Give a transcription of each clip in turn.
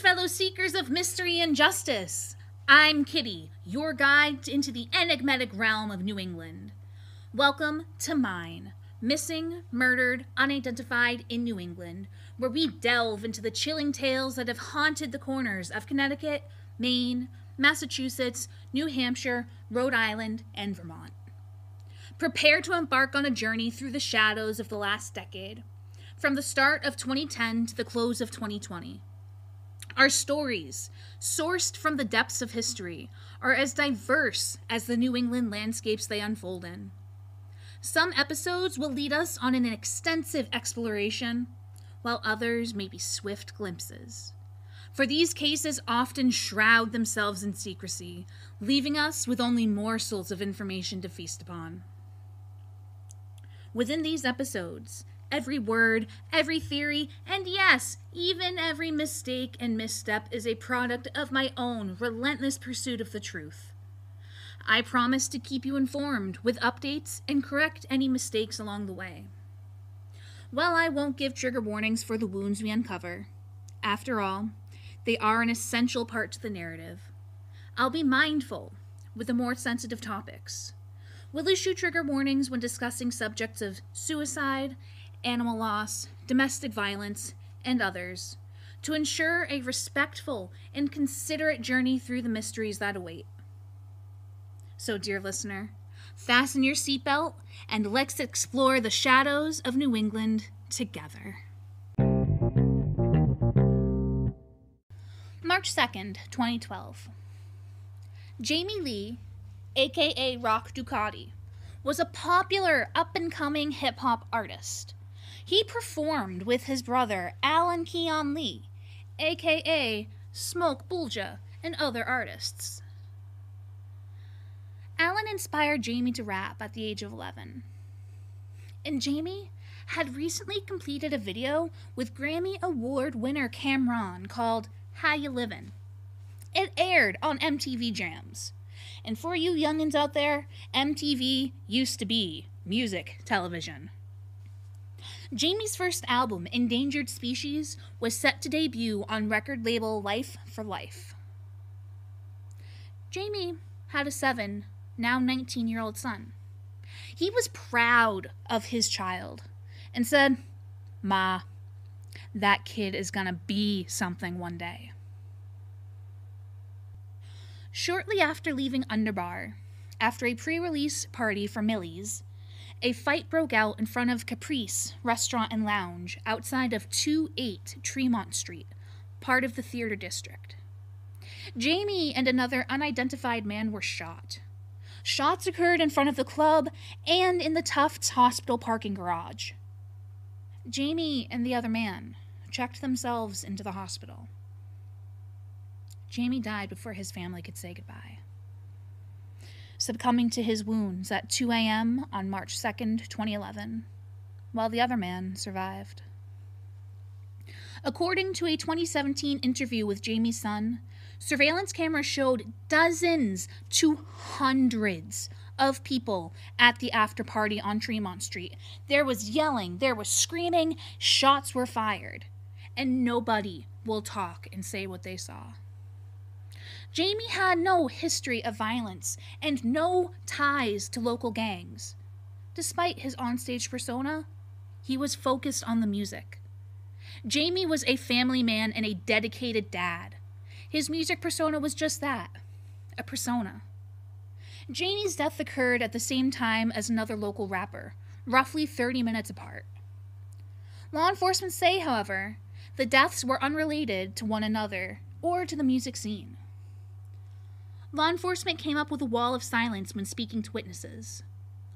fellow seekers of mystery and justice. I'm Kitty, your guide into the enigmatic realm of New England. Welcome to Mine, Missing, Murdered, Unidentified in New England, where we delve into the chilling tales that have haunted the corners of Connecticut, Maine, Massachusetts, New Hampshire, Rhode Island, and Vermont. Prepare to embark on a journey through the shadows of the last decade, from the start of 2010 to the close of 2020. Our stories, sourced from the depths of history, are as diverse as the New England landscapes they unfold in. Some episodes will lead us on an extensive exploration, while others may be swift glimpses. For these cases often shroud themselves in secrecy, leaving us with only morsels of information to feast upon. Within these episodes, every word, every theory, and yes, even every mistake and misstep is a product of my own relentless pursuit of the truth. I promise to keep you informed with updates and correct any mistakes along the way. While I won't give trigger warnings for the wounds we uncover, after all, they are an essential part to the narrative. I'll be mindful with the more sensitive topics. We'll issue trigger warnings when discussing subjects of suicide, animal loss, domestic violence, and others, to ensure a respectful and considerate journey through the mysteries that await. So, dear listener, fasten your seatbelt and let's explore the shadows of New England together. March 2nd, 2012. Jamie Lee, aka Roc Ducati, was a popular up-and-coming hip-hop artist. He performed with his brother Alan Keon Lee, aka Smoke Bulja, and other artists. Alan inspired Jamie to rap at the age of 11. And Jamie had recently completed a video with Grammy Award winner Cameron called How You Livin'. It aired on MTV Jams. And for you youngins out there, MTV used to be music television. Jamie's first album, Endangered Species, was set to debut on record label Life for Life. Jamie had a 7, now 19-year-old son. He was proud of his child and said, "Ma, that kid is gonna be something one day." Shortly after leaving Underbar, after a pre-release party for Millyz, a fight broke out in front of Caprice Restaurant and Lounge outside of 28 Tremont St, part of the theater district. Jamie and another unidentified man were shot. Shots occurred in front of the club and in the Tufts Hospital parking garage. Jamie and the other man checked themselves into the hospital. Jamie died before his family could say goodbye, succumbing to his wounds at 2 a.m. on March 2nd, 2011, while the other man survived. According to a 2017 interview with Jamie's son, surveillance cameras showed dozens to hundreds of people at the after party on Tremont St. There was yelling, there was screaming, shots were fired, and nobody will talk and say what they saw. Jamie had no history of violence and no ties to local gangs. Despite his onstage persona, he was focused on the music. Jamie was a family man and a dedicated dad. His music persona was just that, a persona. Jamie's death occurred at the same time as another local rapper, roughly 30 minutes apart. Law enforcement say, however, the deaths were unrelated to one another or to the music scene. Law enforcement came up with a wall of silence when speaking to witnesses.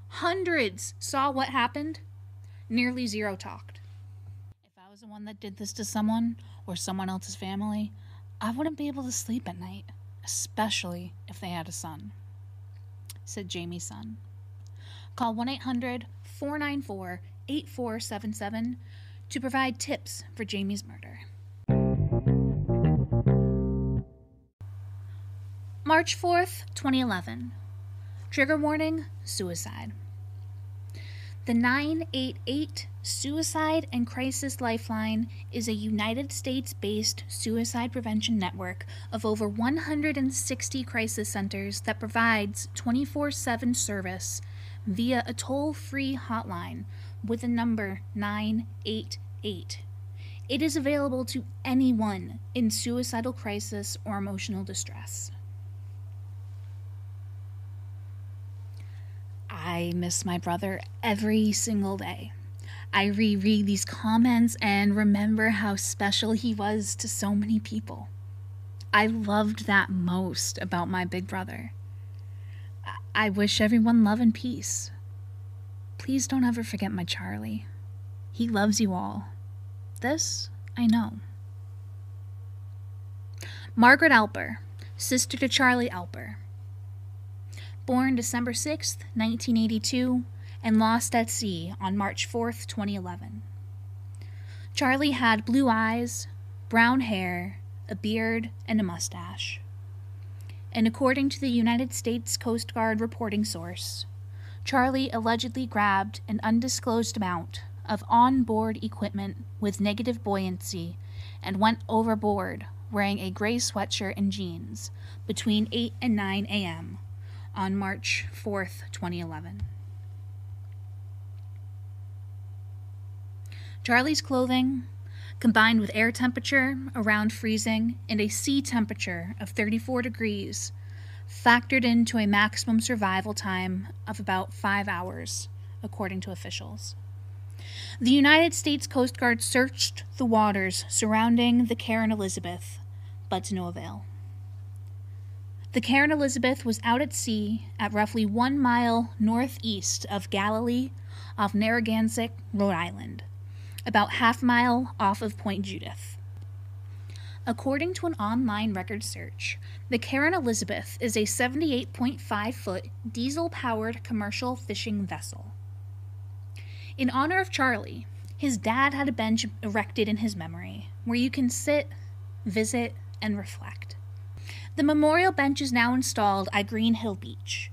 Hundreds saw what happened. Nearly zero talked. If I was the one that did this to someone or someone else's family, I wouldn't be able to sleep at night, especially if they had a son, said Jamie's son. Call 1-800-494-8477 to provide tips for Jamie's murder. March 4th, 2011. Trigger warning, suicide. The 988 Suicide and Crisis Lifeline is a United States-based suicide prevention network of over 160 crisis centers that provides 24/7 service via a toll-free hotline with the number 988. It is available to anyone in suicidal crisis or emotional distress. I miss my brother every single day. I reread these comments and remember how special he was to so many people. I loved that most about my big brother. I wish everyone love and peace. Please don't ever forget my Charlie. He loves you all. This I know. Margaret Alper, sister to Charlie Alper. Born December 6, 1982, and lost at sea on March 4, 2011. Charlie had blue eyes, brown hair, a beard, and a mustache. And according to the United States Coast Guard reporting source, Charlie allegedly grabbed an undisclosed amount of on-board equipment with negative buoyancy and went overboard wearing a gray sweatshirt and jeans between 8 and 9 a.m. on March 4, 2011. Charlie's clothing, combined with air temperature around freezing and a sea temperature of 34 degrees, factored into a maximum survival time of about 5 hours, according to officials. The United States Coast Guard searched the waters surrounding the Karen Elizabeth, but to no avail. The Karen Elizabeth was out at sea at roughly 1 mile northeast of Galilee off Narragansett, Rhode Island, about half-mile off of Point Judith. According to an online record search, the Karen Elizabeth is a 78.5-foot diesel-powered commercial fishing vessel. In honor of Charlie, his dad had a bench erected in his memory where you can sit, visit, and reflect. The memorial bench is now installed at Green Hill Beach.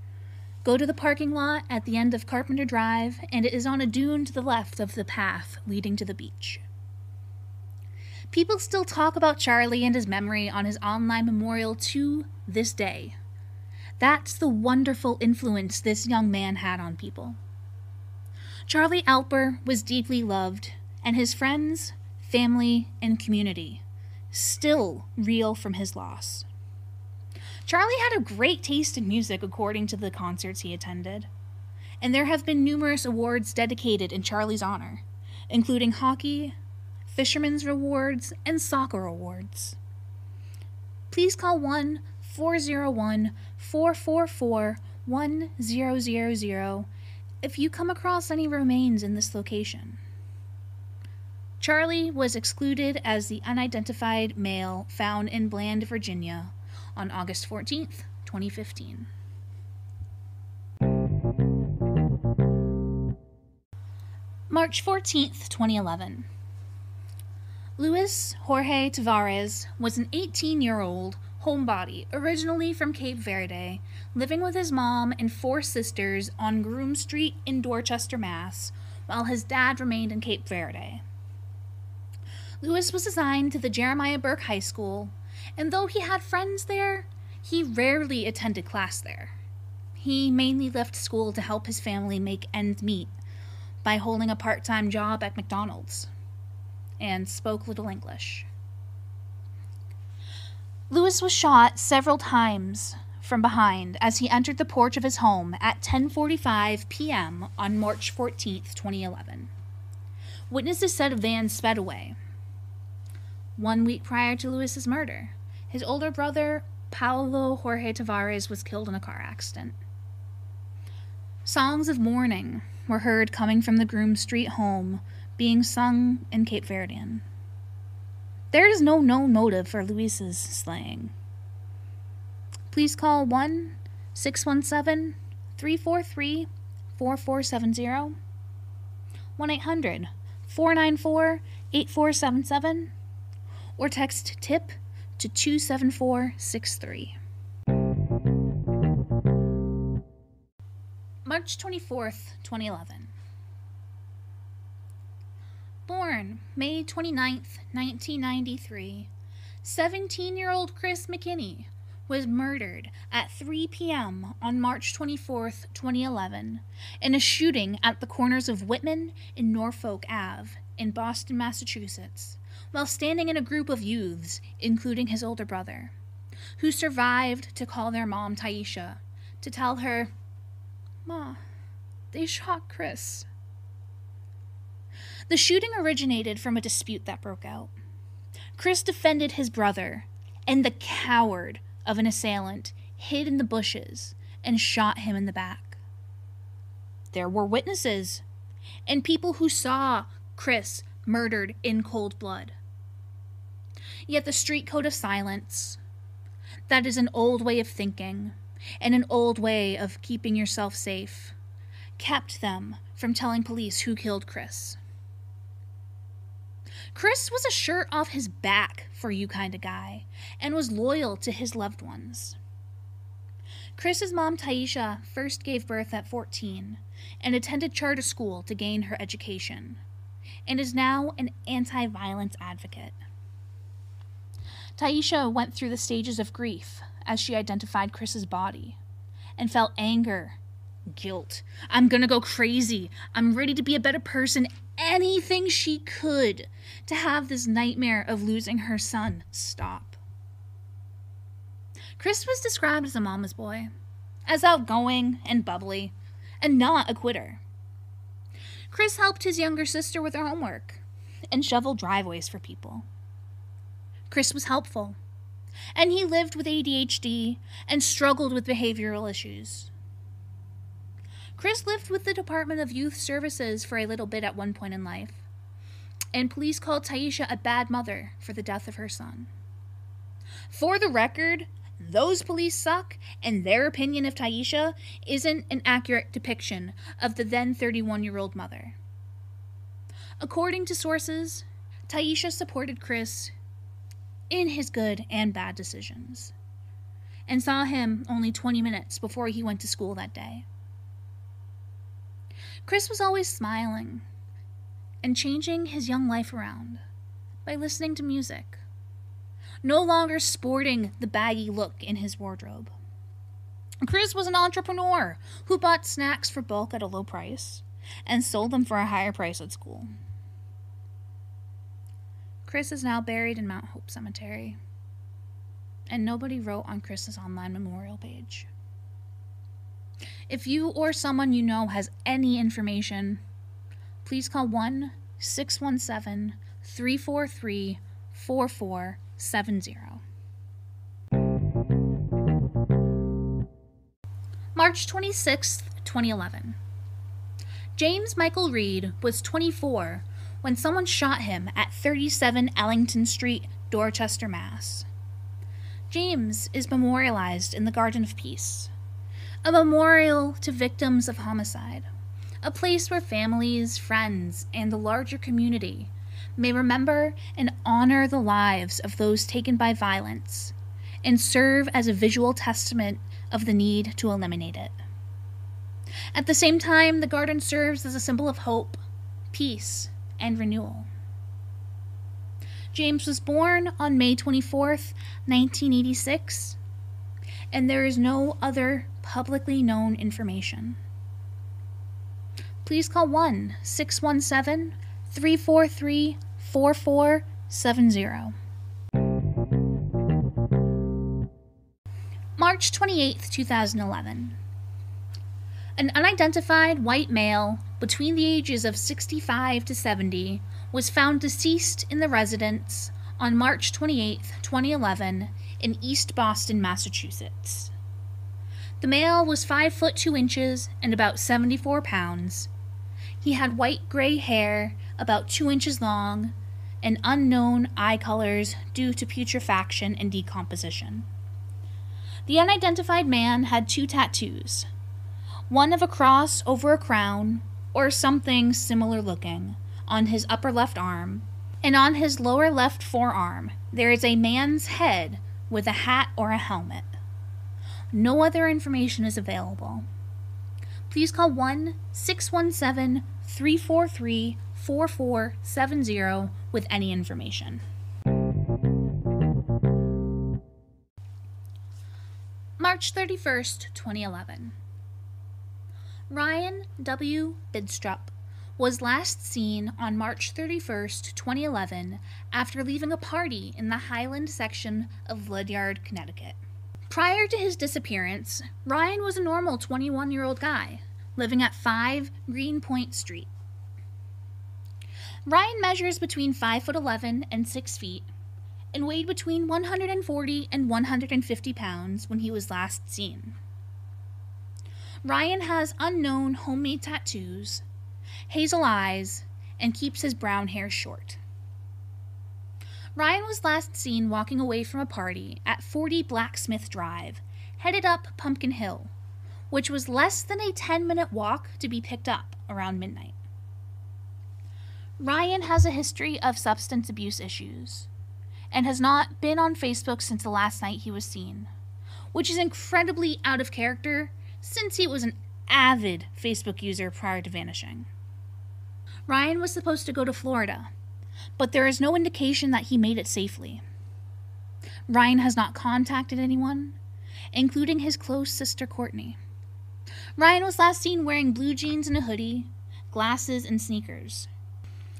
Go to the parking lot at the end of Carpenter Drive, and it is on a dune to the left of the path leading to the beach. People still talk about Charlie and his memory on his online memorial to this day. That's the wonderful influence this young man had on people. Charlie Alper was deeply loved, and his friends, family, and community still reel from his loss. Charlie had a great taste in music according to the concerts he attended, and there have been numerous awards dedicated in Charlie's honor, including hockey, fishermen's awards, and soccer awards. Please call 1-401-444-1000 if you come across any remains in this location. Charlie was excluded as the unidentified male found in Bland, Virginia, on August 14th, 2015. March 14th, 2011. Luis Jorge Tavares was an 18-year-old homebody originally from Cape Verde, living with his mom and 4 sisters on Groom Street in Dorchester, Mass., while his dad remained in Cape Verde. Luis was assigned to the Jeremiah Burke High School, and though he had friends there, he rarely attended class there. He mainly left school to help his family make ends meet by holding a part-time job at McDonald's, and spoke little English. Luis was shot several times from behind as he entered the porch of his home at 10:45 p.m. on March 14, 2011. Witnesses said a van sped away. 1 week prior to Luis's murder, his older brother, Paulo Jorge Tavares, was killed in a car accident. Songs of mourning were heard coming from the Groom Street home, being sung in Cape Verdean. There is no known motive for Luis's slaying. Please call 1-617-343-4470, 1-800-494-8477, or text TIP to 27463. March 24th, 2011. born May 29th, 1993, 17-year-old Chris McKinney was murdered at 3 p.m. on March 24th, 2011, in a shooting at the corners of Whitman and Norfolk Ave in Boston, Massachusetts, while standing in a group of youths, including his older brother, who survived to call their mom, Taisha, to tell her, "Ma, they shot Chris." The shooting originated from a dispute that broke out. Chris defended his brother, and the coward of an assailant hid in the bushes and shot him in the back. There were witnesses and people who saw Chris murdered in cold blood. Yet the street code of silence, that is an old way of thinking and an old way of keeping yourself safe, kept them from telling police who killed Chris. Chris was a shirt off his back for you kind of guy and was loyal to his loved ones. Chris's mom, Taisha, first gave birth at 14 and attended charter school to gain her education, and is now an anti-violence advocate. Taisha went through the stages of grief as she identified Chris's body and felt anger, guilt. I'm gonna go crazy. I'm ready to be a better person. Anything she could to have this nightmare of losing her son stop. Chris was described as a mama's boy, as outgoing and bubbly, and not a quitter. Chris helped his younger sister with her homework and shoveled driveways for people. Chris was helpful, and he lived with ADHD and struggled with behavioral issues. Chris lived with the Department of Youth Services for a little bit at one point in life, and police called Taisha a bad mother for the death of her son. For the record, those police suck, and their opinion of Taisha isn't an accurate depiction of the then 31-year-old mother. According to sources, Taisha supported Chris in his good and bad decisions, and saw him only 20 minutes before he went to school that day. Chris was always smiling and changing his young life around by listening to music, no longer sporting the baggy look in his wardrobe. Chris was an entrepreneur who bought snacks for bulk at a low price and sold them for a higher price at school. Chris is now buried in Mount Hope Cemetery, and nobody wrote on Chris's online memorial page. If you or someone you know has any information, please call 1-617-343-4470. March 26th, 2011. James Michael Reed was 24 when someone shot him at 37 Ellington Street, Dorchester, Mass. James is memorialized in the Garden of Peace, a memorial to victims of homicide, a place where families, friends, and the larger community may remember and honor the lives of those taken by violence and serve as a visual testament of the need to eliminate it. At the same time, the garden serves as a symbol of hope, peace, and renewal. James was born on May 24th, 1986, and there is no other publicly known information. Please call 1-617-343-4470. March 28th, 2011. An unidentified white male between the ages of 65 to 70 was found deceased in the residence on March 28th, 2011 in East Boston, Massachusetts. The male was 5 foot 2 inches and about 74 pounds. He had white-gray hair about 2 inches long and unknown eye colors due to putrefaction and decomposition. The unidentified man had 2 tattoos, one of a cross over a crown or something similar looking on his upper left arm, and on his lower left forearm there is a man's head with a hat or a helmet. No other information is available. Please call 1-617-343-4470 4470 with any information. March 31st, 2011. Ryan W. Bidstrup was last seen on March 31st, 2011 after leaving a party in the Highland section of Ledyard, Connecticut. Prior to his disappearance, Ryan was a normal 21-year-old guy living at 5 Greenpoint Street. Ryan measures between 5'11" and 6 feet and weighed between 140 and 150 pounds when he was last seen. Ryan has unknown homemade tattoos, hazel eyes, and keeps his brown hair short. Ryan was last seen walking away from a party at 40 Blacksmith Drive, headed up Pumpkin Hill, which was less than a 10-minute walk to be picked up around midnight. Ryan has a history of substance abuse issues and has not been on Facebook since the last night he was seen, which is incredibly out of character since he was an avid Facebook user prior to vanishing. Ryan was supposed to go to Florida, but there is no indication that he made it safely. Ryan has not contacted anyone, including his close sister Courtney. Ryan was last seen wearing blue jeans and a hoodie, glasses, and sneakers.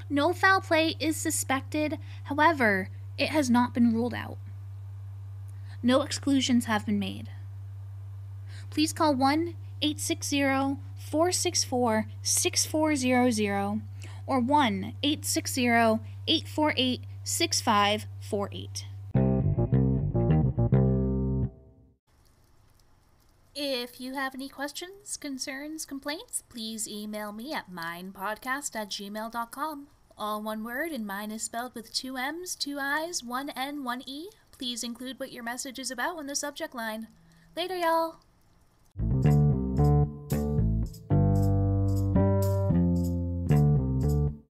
No foul play is suspected, however, it has not been ruled out. No exclusions have been made. Please call 1-860-464-6400 or 1-860-848-6548. If you have any questions, concerns, complaints, please email me at minepodcast@gmail.com. All one word, and mine is spelled with 2 M's, 2 I's, 1 N, 1 E. Please include what your message is about in the subject line. Later, y'all!